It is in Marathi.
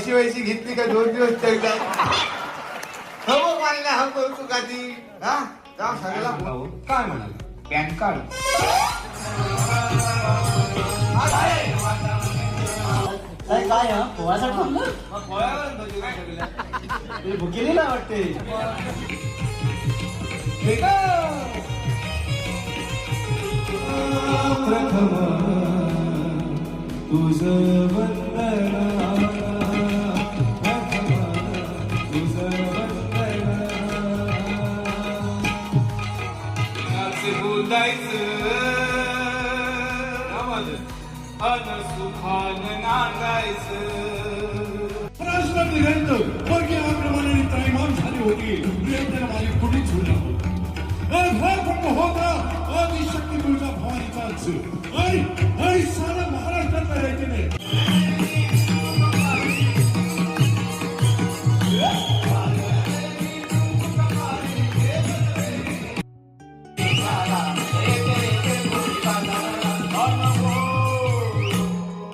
पैसे घेतली का 2 दिवस चलता हो मानला हा कौतुकाची हा जा सगळ्याला भाऊ काय म्हणाल पॅन कार्ड काय हा पोहायसाठी थांबलं भुकेली ना वाटते प्रथम तुझं वंदना राष्ट्रपती रंग वर्गीय आक्रमणाने त्रैमान झाली होती प्रियंका माझी कुठे झुला होता होता आदिशक्ती तुळजा भवानीचाच